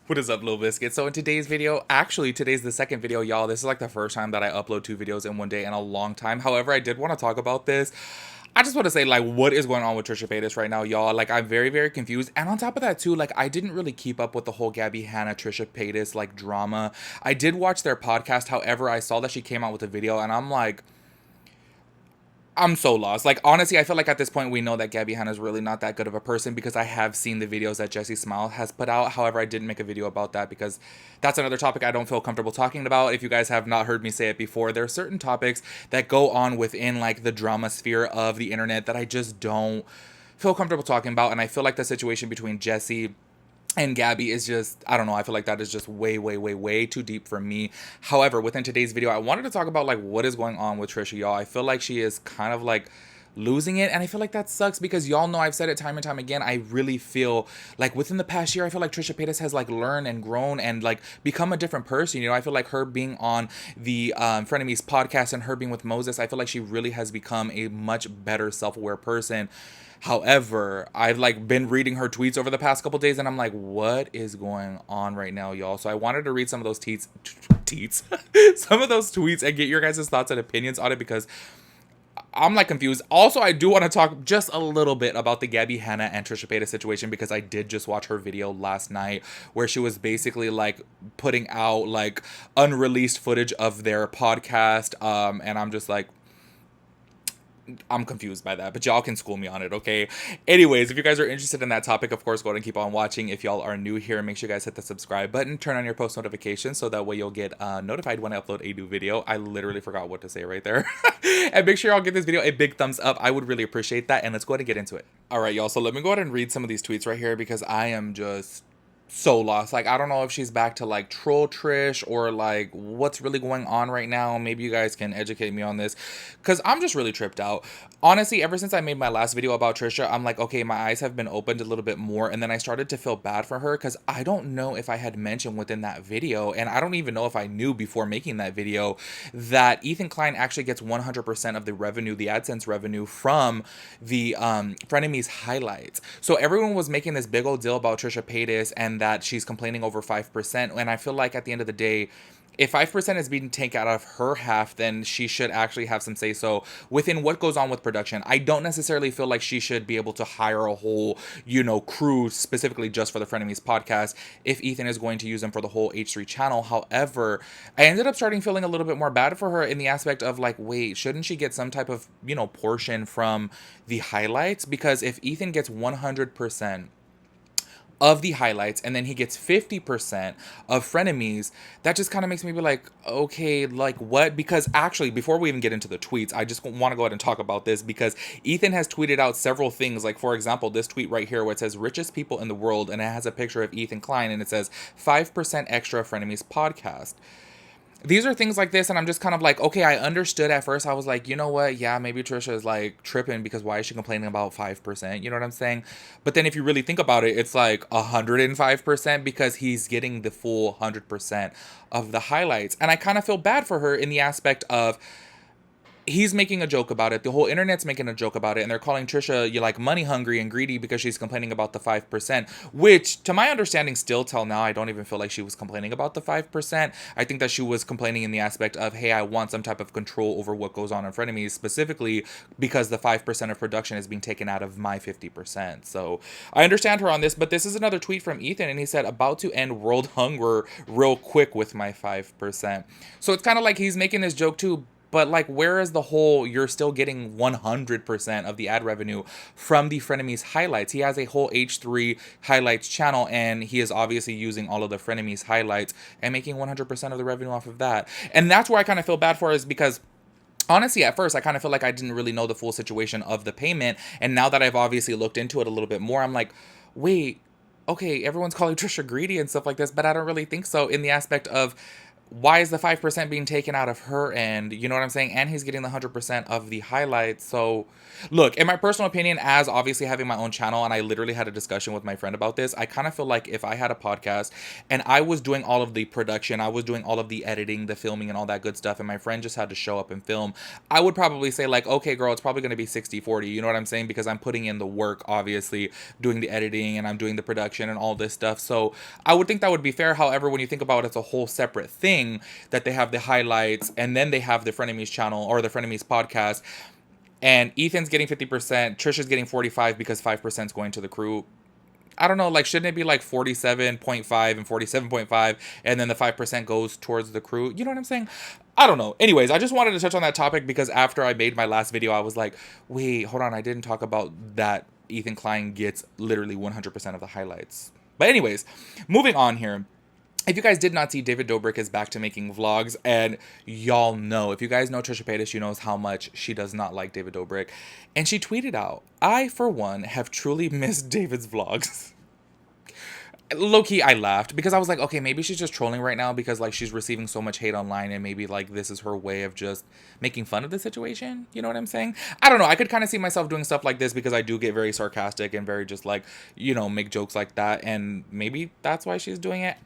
What is up, Little Biscuit? So in today's video, actually today's the second video, y'all. This is like the first time that I upload 2 videos in one day in a long time. However, I did want to talk about this. I just want to say, like, what is going on with Trisha Paytas right now, y'all? Like, I'm very, very confused. And on top of that, too, like, I didn't really keep up with the whole Gabi Hannah, Trisha Paytas, like, drama. I did watch their podcast. However, I saw that she came out with a video, and I'm like, I'm so lost. Like, honestly, I feel like at this point we know that Gabi Hannah is really not that good of a person because I have seen the videos that Jessie Smile has put out. However, I didn't make a video about that because that's another topic I don't feel comfortable talking about. If you guys have not heard me say it before, there are certain topics that go on within like the drama sphere of the internet that I just don't feel comfortable talking about. And I feel like the situation between Jessie and Gabi is just, I don't know, I feel like that is just way, way, way, way too deep for me. However, within today's video, I wanted to talk about like what is going on with Trisha, y'all. I feel like she is kind of like losing it, and I feel like that sucks because y'all know I've said it time and time again. I really feel like within the past year, I feel like Trisha Paytas has like learned and grown and like become a different person. You know, I feel like her being on the Frenemies podcast and her being with Moses, I feel like she really has become a much better self-aware person. However, I've like been reading her tweets over the past couple days, and I'm like, what is going on right now, y'all? So I wanted to read some of those tweets, some of those tweets, and get your guys' thoughts and opinions on it because I'm like confused. Also, I do want to talk just a little bit about the Gabi Hannah and Trisha Paytas situation because I did just watch her video last night where she was basically like putting out like unreleased footage of their podcast. And I'm just like, I'm confused by that, but y'all can school me on it, okay? Anyways, if you guys are interested in that topic, of course, go ahead and keep on watching. If y'all are new here, make sure you guys hit the subscribe button, turn on your post notifications so that way you'll get notified when I upload a new video. I literally forgot what to say right there. And make sure y'all give this video a big thumbs up. I would really appreciate that, and let's go ahead and get into it. All right, y'all, so let me go ahead and read some of these tweets right here because I am just so lost. Like, I don't know if she's back to like troll Trish or like what's really going on right now. Maybe you guys can educate me on this because I'm just really tripped out. Honestly, ever since I made my last video about Trisha, I'm like, okay, my eyes have been opened a little bit more, and then I started to feel bad for her because I don't know if I had mentioned within that video, and I don't even know if I knew before making that video, that Ethan Klein actually gets 100% of the revenue, the AdSense revenue from the Frenemies highlights. So everyone was making this big old deal about Trisha Paytas and that she's complaining over 5%, and I feel like at the end of the day, if 5% is being taken out of her half, then she should actually have some say so within what goes on with production. I don't necessarily feel like she should be able to hire a whole, you know, crew specifically just for the Frenemies podcast if Ethan is going to use them for the whole H3 channel. However, I ended up starting feeling a little bit more bad for her in the aspect of like, wait, shouldn't she get some type of, you know, portion from the highlights? Because if Ethan gets 100% of the highlights and then he gets 50% of Frenemies, that just kind of makes me be like, okay, like what? Because actually, before we even get into the tweets, I just want to go ahead and talk about this because Ethan has tweeted out several things. Like, for example, this tweet right here where it says richest people in the world, and it has a picture of Ethan Klein, and it says 5% extra Frenemies podcast. These are things like this, and I'm just kind of like, okay, I understood at first. I was like, you know what? Yeah, maybe Trisha is like tripping because why is she complaining about 5%? You know what I'm saying? But then if you really think about it, it's like 105% because he's getting the full 100% of the highlights. And I kind of feel bad for her in the aspect of he's making a joke about it. The whole internet's making a joke about it, and they're calling Trisha, you like money hungry and greedy because she's complaining about the 5%, which to my understanding still till now, I don't even feel like she was complaining about the 5%. I think that she was complaining in the aspect of, hey, I want some type of control over what goes on in front of me, specifically because the 5% of production is being taken out of my 50%. So I understand her on this, but this is another tweet from Ethan, and he said, about to end world hunger real quick with my 5%. So it's kind of like he's making this joke too, but like, where is the whole, you're still getting 100% of the ad revenue from the Frenemies highlights? He has a whole H3 highlights channel, and he is obviously using all of the Frenemies highlights and making 100% of the revenue off of that. And that's where I kind of feel bad for, is because honestly, at first, I kind of feel like I didn't really know the full situation of the payment. And now that I've obviously looked into it a little bit more, I'm like, wait, okay, everyone's calling Trisha greedy and stuff like this, but I don't really think so, in the aspect of why is the 5% being taken out of her end? You know what I'm saying? And he's getting the 100% of the highlights. So, look, in my personal opinion, as obviously having my own channel, and I literally had a discussion with my friend about this, I kind of feel like if I had a podcast and I was doing all of the production, I was doing all of the editing, the filming, and all that good stuff, and my friend just had to show up and film, I would probably say, like, okay, girl, it's probably going to be 60-40. You know what I'm saying? Because I'm putting in the work, obviously, doing the editing, and I'm doing the production and all this stuff. So, I would think that would be fair. However, when you think about it, it's a whole separate thing that they have the highlights and then they have the Frenemies channel or the Frenemies podcast. And Ethan's getting 50%, Trisha's getting 45 because 5% is going to the crew. I don't know, like, shouldn't it be like 47.5 and 47.5 and then the 5% goes towards the crew? You know what I'm saying? I don't know. Anyways, I just wanted to touch on that topic because after I made my last video, I was like, wait, hold on, I didn't talk about that Ethan Klein gets literally 100% of the highlights. But anyways, moving on here. If you guys did not see, David Dobrik is back to making vlogs, and y'all know, if you guys know Trisha Paytas, you know how much she does not like David Dobrik. And she tweeted out, I, for one, have truly missed David's vlogs. Low-key, I laughed because I was like, okay, maybe she's just trolling right now because, like, she's receiving so much hate online and maybe, like, this is her way of just making fun of the situation. You know what I'm saying? I don't know. I could kind of see myself doing stuff like this because I do get very sarcastic and very just, like, you know, make jokes like that. And maybe that's why she's doing it.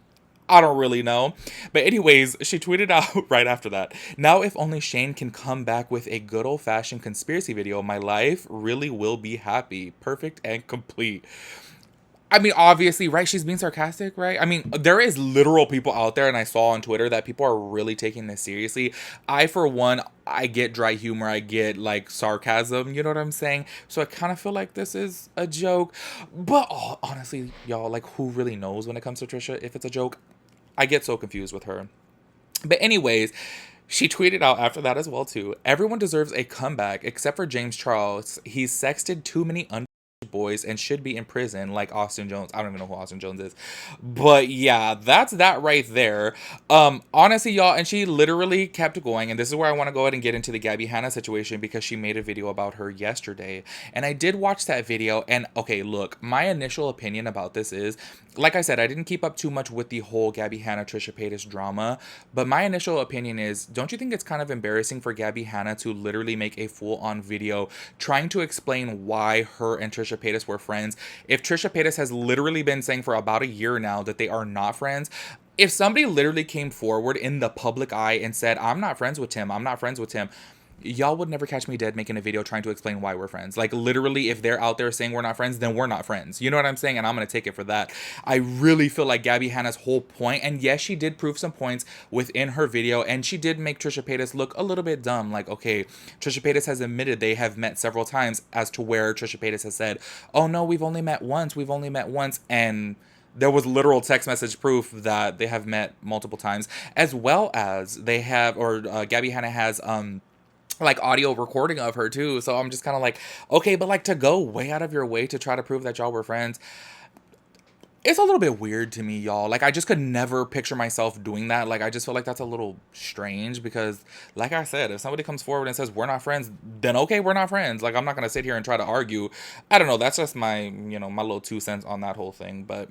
I don't really know. But anyways, she tweeted out right after that, now if only Shane can come back with a good old-fashioned conspiracy video, my life really will be happy, perfect, and complete. I mean, obviously, right? She's being sarcastic, right? I mean, there is literal people out there, and I saw on Twitter that people are really taking this seriously. I, for one, I get dry humor. I get, like, sarcasm. You know what I'm saying? So I kind of feel like this is a joke. But, oh, honestly, y'all, like, who really knows when it comes to Trisha if it's a joke? I get so confused with her. But anyways, she tweeted out after that as well, too. Everyone deserves a comeback except for James Charles. He's sexted too many boys and should be in prison like Austin Jones. I don't even know who Austin Jones is. But yeah, that's that right there. Honestly, y'all, and she literally kept going, and this is where I want to go ahead and get into the Gabi Hannah situation because she made a video about her yesterday. And I did watch that video, and okay, look, my initial opinion about this is, like I said, I didn't keep up too much with the whole Gabi Hannah Trisha Paytas drama, but my initial opinion is, don't you think it's kind of embarrassing for Gabi Hannah to literally make a full-on video trying to explain why her and Trisha Paytas were friends if Trisha Paytas has literally been saying for about a year now that they are not friends? If somebody literally came forward in the public eye and said, I'm not friends with Tim, I'm not friends with Tim, y'all would never catch me dead making a video trying to explain why we're friends. Like, literally, if they're out there saying we're not friends, then we're not friends. You know what I'm saying? And I'm going to take it for that. I really feel like Gabi Hannah's whole point, and yes, she did prove some points within her video, and she did make Trisha Paytas look a little bit dumb. Like, okay, Trisha Paytas has admitted they have met several times, as to where Trisha Paytas has said, oh no, we've only met once, and there was literal text message proof that they have met multiple times, as well as they have, or Gabi Hannah has, like, audio recording of her too. So I'm just kind of like, okay, but like, to go way out of your way to try to prove that y'all were friends, it's a little bit weird to me, y'all. Like, I just could never picture myself doing that. Like, I just feel like that's a little strange because, like I said, if somebody comes forward and says we're not friends, then okay, we're not friends. Like, I'm not gonna sit here and try to argue. I don't know, that's just my, you know, my little 2 cents on that whole thing. But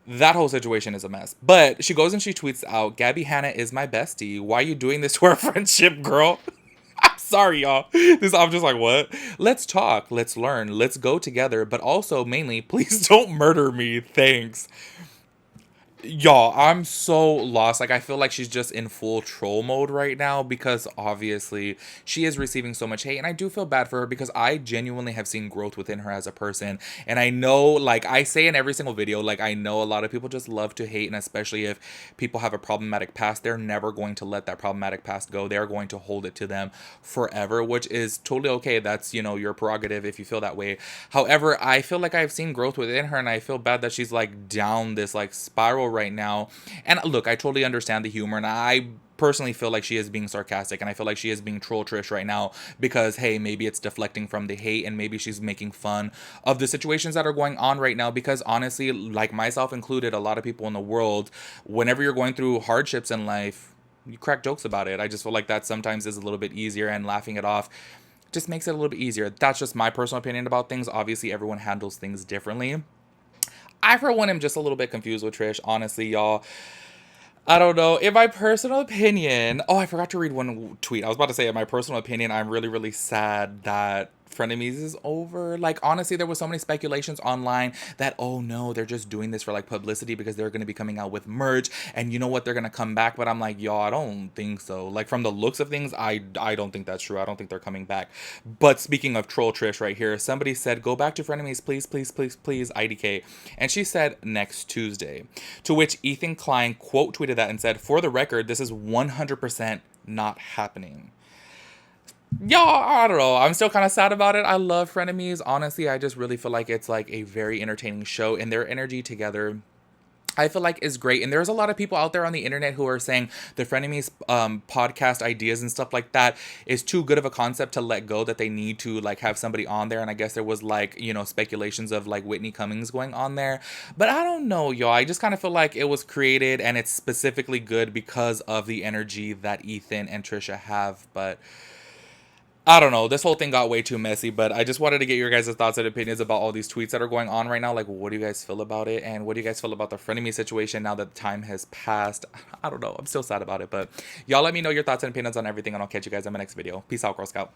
that whole situation is a mess. But she goes and she tweets out, Gabi Hannah is my bestie. Why are you doing this to our friendship, girl? I'm sorry, y'all. I'm just like, what? Let's talk. Let's learn. Let's go together. But also, mainly, please don't murder me. Thanks. Y'all, I'm so lost. Like, I feel like she's just in full troll mode right now because obviously she is receiving so much hate, and I do feel bad for her because I genuinely have seen growth within her as a person. And I know, like I say in every single video, like, I know a lot of people just love to hate, and especially if people have a problematic past, they're never going to let that problematic past go. They're going to hold it to them forever, which is totally okay. That's, you know, your prerogative if you feel that way. However, I feel like I've seen growth within her, and I feel bad that she's like down this like spiral right now. And look, I totally understand the humor, and I personally feel like she is being sarcastic, and I feel like she is being troll Trish right now because, hey, maybe it's deflecting from the hate, and maybe she's making fun of the situations that are going on right now because honestly, like myself included, a lot of people in the world, whenever you're going through hardships in life, you crack jokes about it. I just feel like that sometimes is a little bit easier, and laughing it off just makes it a little bit easier. That's just my personal opinion about things. Obviously, everyone handles things differently. I, for one, am just a little bit confused with Trish, honestly, y'all. I don't know. In my personal opinion, oh, I forgot to read one tweet. I was about to say, in my personal opinion, I'm really, really sad that Frenemies is over. Like, honestly, there was so many speculations online that, oh no, they're just doing this for like publicity because they're going to be coming out with merch, and you know what, they're going to come back. But I'm like, y'all, I don't think so. Like, from the looks of things, I don't think that's true. I don't think they're coming back. But speaking of troll Trish right here, somebody said, go back to Frenemies, please, please, please, please, IDK. And she said, next Tuesday. To which Ethan Klein quote tweeted that and said, for the record, this is 100% not happening. Y'all, I don't know. I'm still kind of sad about it. I love Frenemies. Honestly, I just really feel like it's like a very entertaining show, and their energy together, I feel like, is great. And there's a lot of people out there on the internet who are saying the Frenemies podcast ideas and stuff like that is too good of a concept to let go, that they need to like have somebody on there. And I guess there was like, you know, speculations of like Whitney Cummings going on there. But I don't know, y'all. I just kind of feel like it was created and it's specifically good because of the energy that Ethan and Trisha have. But I don't know. This whole thing got way too messy, but I just wanted to get your guys' thoughts and opinions about all these tweets that are going on right now. Like, what do you guys feel about it? And what do you guys feel about the frenemy situation now that time has passed? I don't know. I'm still sad about it, but y'all let me know your thoughts and opinions on everything, and I'll catch you guys in my next video. Peace out, Girl Scout.